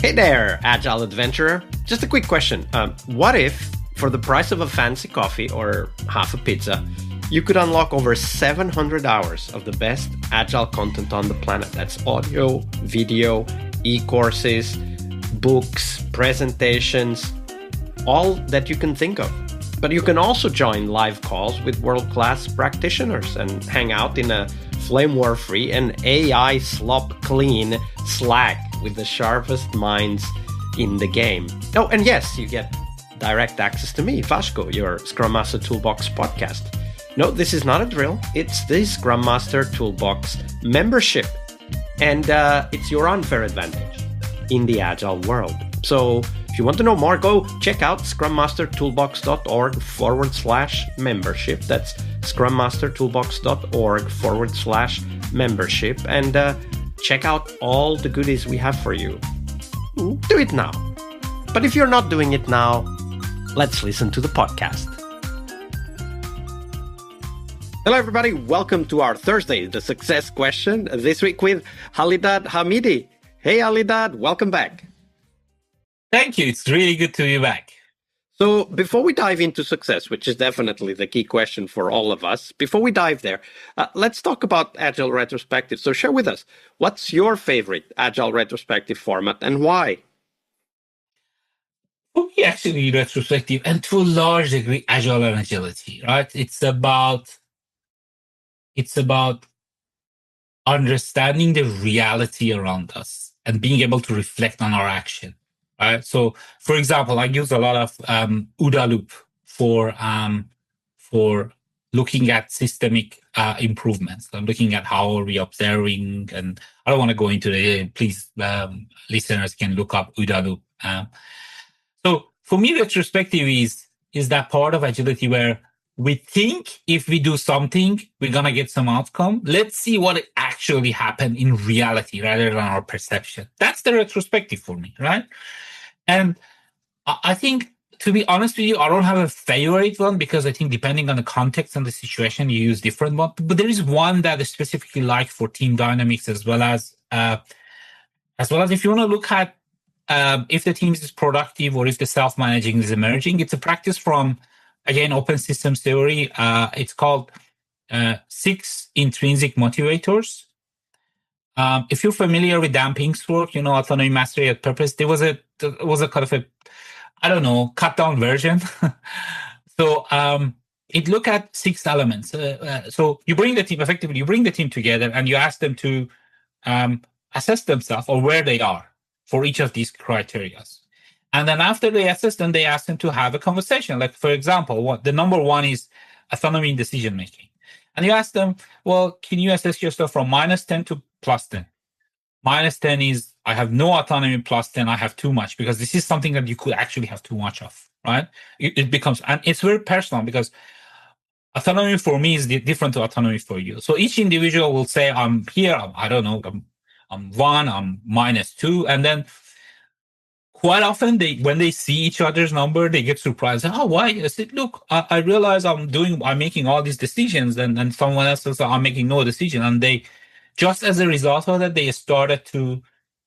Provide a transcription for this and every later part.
Hey there, Agile Adventurer. Just a quick question. What if, for the price of a fancy coffee or half a pizza, you could unlock over 700 hours of the best Agile content on the planet? That's audio, video, e-courses, books, presentations, all that you can think of. But you can also join live calls with world-class practitioners and hang out in a flame war-free and AI slop-clean Slack with the sharpest minds in the game. Oh, and yes, you get direct access to me, Vasco, your Scrum Master Toolbox podcast. No, this is not a drill. It's the Scrum Master Toolbox membership. And it's your unfair advantage in the Agile world. So if you want to know more, go check out scrummastertoolbox.org/membership. That's scrummastertoolbox.org/membership. And check out all the goodies we have for you. Do it now. But if you're not doing it now, let's listen to the podcast. Hello, everybody. Welcome to our Thursday, the Success Question, this week with Alidad Hamidi. Hey, Alidad, welcome back. Thank you. It's really good to be back. So before we dive into success, which is definitely the key question for all of us, before we dive there, let's talk about Agile Retrospective. So share with us, what's your favorite Agile Retrospective format and why? For me, actually, retrospective, and to a large degree, Agile and agility, right? It's about understanding the reality around us and being able to reflect on our action. Right. So, for example, I use a lot of OODA loop for looking at systemic improvements. I'm looking at how are we observing, and I don't want to go into the. Please, listeners can look up OODA loop. So, for me, retrospective is that part of agility where we think if we do something, we're gonna get some outcome. Let's see what actually happened in reality rather than our perception. That's the retrospective for me, right? And I think, to be honest with you, I don't have a favorite one because I think depending on the context and the situation, you use different one. But there is one that is specifically like for team dynamics, as well as if you want to look at if the team is productive or if the self-managing is emerging. It's a practice from, again, open systems theory. It's called 6 intrinsic motivators. If you're familiar with Dan Pink's work, Autonomy, Mastery at Purpose, there was a kind of a, cut down version. So it looked at 6 elements. So you bring the team together and you ask them to assess themselves or where they are for each of these criteria. And then after they assess them, they ask them to have a conversation. Like, for example, the number 1 is autonomy in decision making. And you ask them, well, can you assess yourself from -10 to +10? -10 is I have no autonomy, +10 I have too much, because this is something that you could actually have too much of, right? It becomes, and it's very personal because autonomy for me is different to autonomy for you. So each individual will say, I'm here, I'm 1, I'm -2, and then quite often, when they see each other's number, they get surprised. Oh, why? I said, look, I realize I'm making all these decisions, and someone else says I'm making no decision. And they, just as a result of that, they started to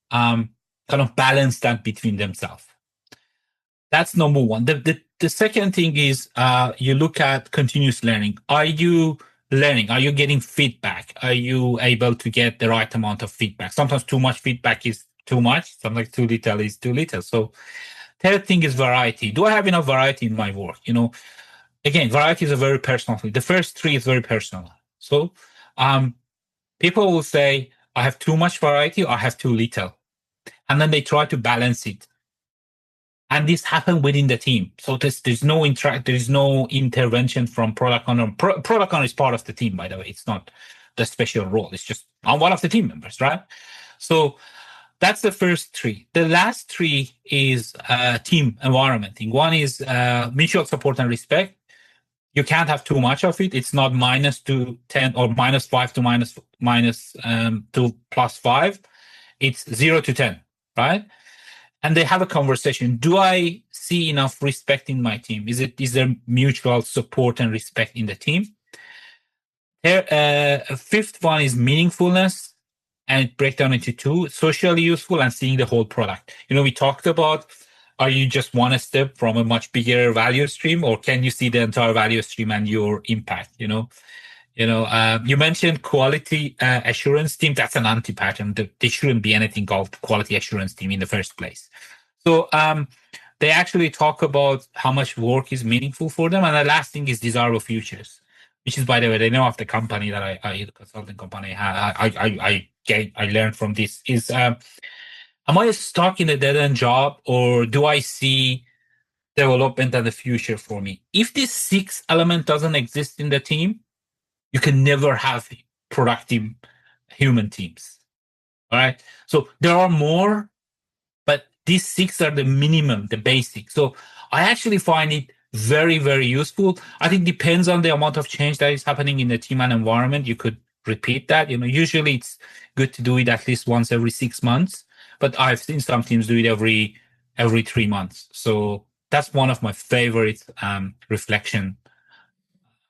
kind of balance that between themselves. That's number 1. The second thing is you look at continuous learning. Are you learning? Are you getting feedback? Are you able to get the right amount of feedback? Sometimes too much feedback is too much. Sometimes too little is too little. So third thing is variety. Do I have enough variety in my work? Again, variety is a very personal thing. The first 3 is very personal. So people will say, I have too much variety or I have too little. And then they try to balance it. And this happened within the team. So there's no intervention from product owner. Product owner is part of the team, by the way. It's not the special role. It's just I'm one of the team members, right? So that's the first 3. The last 3 is team environment thing. 1 is mutual support and respect. You can't have too much of it. It's not -2 to 10 or -5 to to +5. It's 0 to 10, right? And they have a conversation. Do I see enough respect in my team? Is there mutual support and respect in the team? Fifth one is meaningfulness. and it breaks down into two: socially useful and seeing the whole product. We talked about, are you just one step from a much bigger value stream, or can you see the entire value stream and your impact? You mentioned quality assurance team. That's an anti-pattern. There shouldn't be anything called quality assurance team in the first place. So they actually talk about how much work is meaningful for them. And the last thing is desirable futures, which is, by the way, the name of the company that the consulting company, I learned from this is, am I stuck in a dead-end job, or do I see development and the future for me? If this 6 element doesn't exist in the team, you can never have productive human teams. All right. So there are more, but these 6 are the minimum, the basic. So I actually find it very, very useful. I think depends on the amount of change that is happening in the team and environment. You could repeat that. Usually it's good to do it at least once every 6 months, but I've seen some teams do it every 3 months. So that's one of my favorite reflection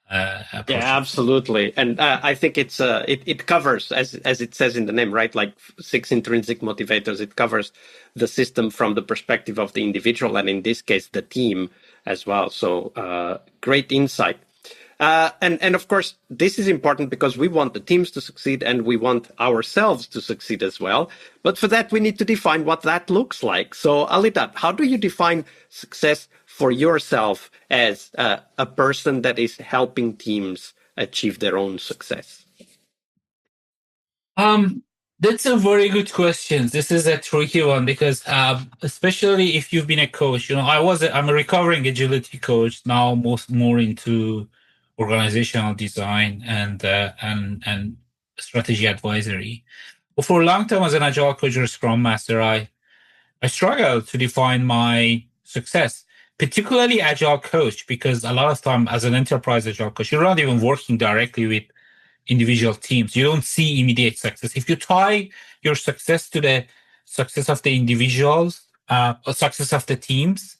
approaches. Yeah, absolutely. And I think it covers, as it says in the name, right? Like 6 intrinsic motivators. It covers the system from the perspective of the individual, and in this case, the team as well. So great insight. And of course, this is important because we want the teams to succeed and we want ourselves to succeed as well. But for that, we need to define what that looks like. So Alidad, how do you define success for yourself as a person that is helping teams achieve their own success? That's a very good question. This is a tricky one because, especially if you've been a coach, I'm a recovering agility coach now, more into organizational design and strategy advisory. But for a long time as an agile coach or Scrum master, I struggled to define my success, particularly agile coach, because a lot of time as an enterprise agile coach, you're not even working directly with individual teams. You don't see immediate success. If you tie your success to the success of the individuals, or success of the teams,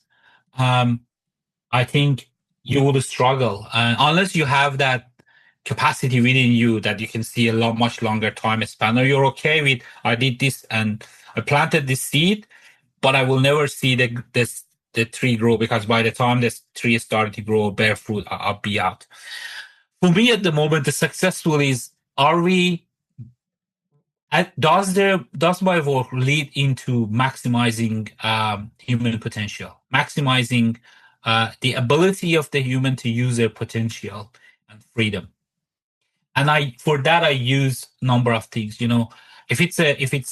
I think you will struggle unless you have that capacity within you that you can see a much longer time span, or you're okay with, I did this and I planted this seed, but I will never see the tree grow, because by the time this tree is starting to grow, bear fruit, I'll be out. For me at the moment, the successful is, does my work lead into maximizing human potential, maximizing the ability of the human to use their potential and freedom? And for that I use a number of things. If it's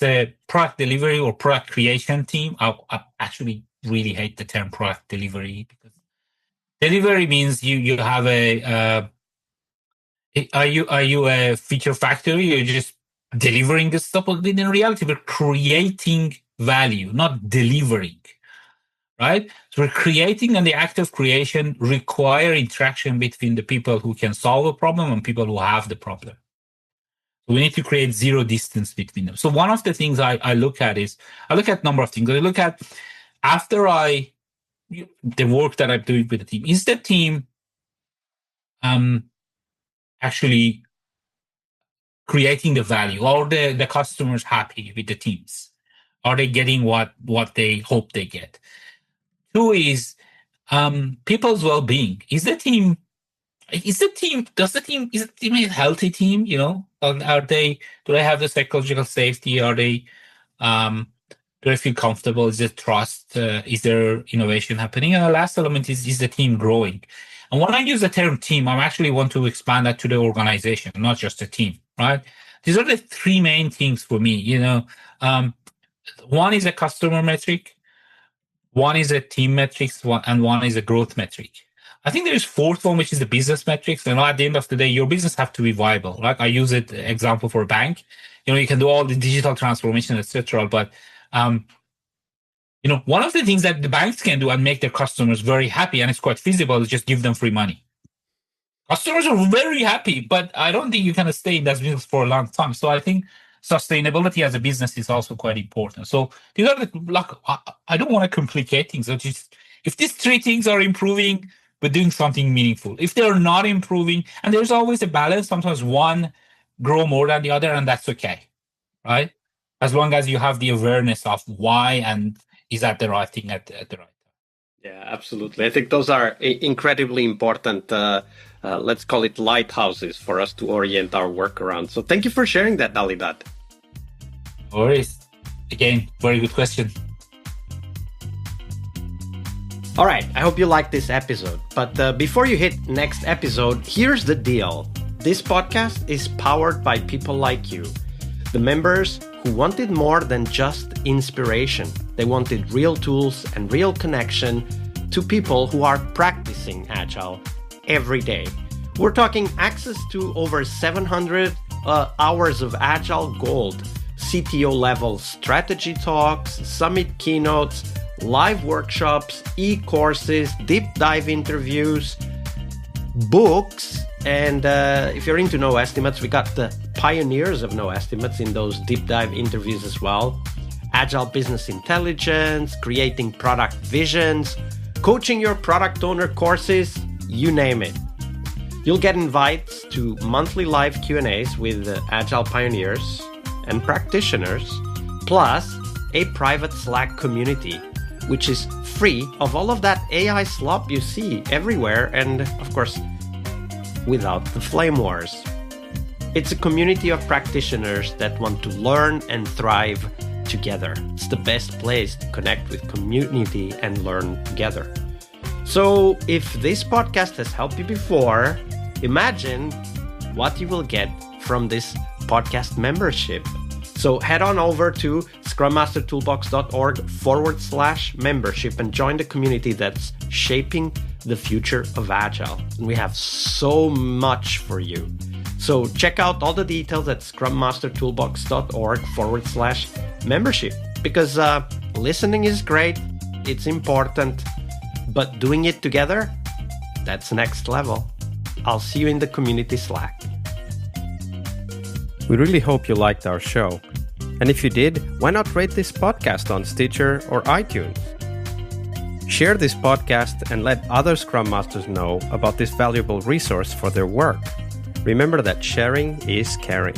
a product delivery or product creation team, I actually really hate the term product delivery, because delivery means you have are you a feature factory? You're just delivering the stuff, but in reality, we're creating value, not delivering, right? So we're creating, and the act of creation require interaction between the people who can solve a problem and people who have the problem. So we need to create zero distance between them. So one of the things I look at is, I look at a number of things. I look at, after the work that I'm doing with the team, is the team actually creating the value? Are the customers happy with the teams? Are they getting what they hope they get? 2 is people's well-being. Is the team a healthy team? Do they have the psychological safety? Are they do they feel comfortable? Is there trust? Is there innovation happening? And the last element is the team growing? And when I use the term team, I actually want to expand that to the organization, not just a team, right? These are the 3 main things for me. One is a customer metric, one is a team metrics, and one is a growth metric. I think there's 4th one, which is the business metrics. At the end of the day, your business have to be viable. Like I use it example for a bank. You can do all the digital transformation, etc. But one of the things that the banks can do and make their customers very happy, and it's quite feasible, is just give them free money. Customers are very happy, but I don't think you can stay in that business for a long time. So I think sustainability as a business is also quite important. So these are I don't want to complicate things. If these 3 things are improving, we're doing something meaningful. If they're not improving, and there's always a balance, sometimes one grow more than the other, and that's okay, right? As long as you have the awareness of why and is that the right thing at the right time. Yeah, absolutely. I think those are incredibly important, let's call it lighthouses for us to orient our work around. So thank you for sharing that, Alidad. No worries. Again, very good question. All right, I hope you liked this episode. But before you hit next episode, here's the deal. This podcast is powered by people like you, the members who wanted more than just inspiration. They wanted real tools and real connection to people who are practicing Agile every day. We're talking access to over 700 hours of Agile Gold, CTO level strategy talks, summit keynotes, live workshops, e-courses, deep dive interviews, books, and if you're into no estimates, we got the pioneers of no estimates in those deep dive interviews as well. Agile business intelligence, creating product visions, coaching your product owner courses, you name it. You'll get invites to monthly live Q&As with Agile pioneers and practitioners, plus a private Slack community, which is free of all of that AI slop you see everywhere, and of course, without the flame wars. It's a community of practitioners that want to learn and thrive together. It's the best place to connect with community and learn together. So if this podcast has helped you before, imagine what you will get from this podcast membership. So head on over to scrummastertoolbox.org/membership and join the community that's shaping the future of Agile. And we have so much for you. So check out all the details at scrummastertoolbox.org/membership, because listening is great, it's important, but doing it together, that's next level. I'll see you in the community Slack. We really hope you liked our show. And if you did, why not rate this podcast on Stitcher or iTunes? Share this podcast and let other Scrum Masters know about this valuable resource for their work. Remember that sharing is caring.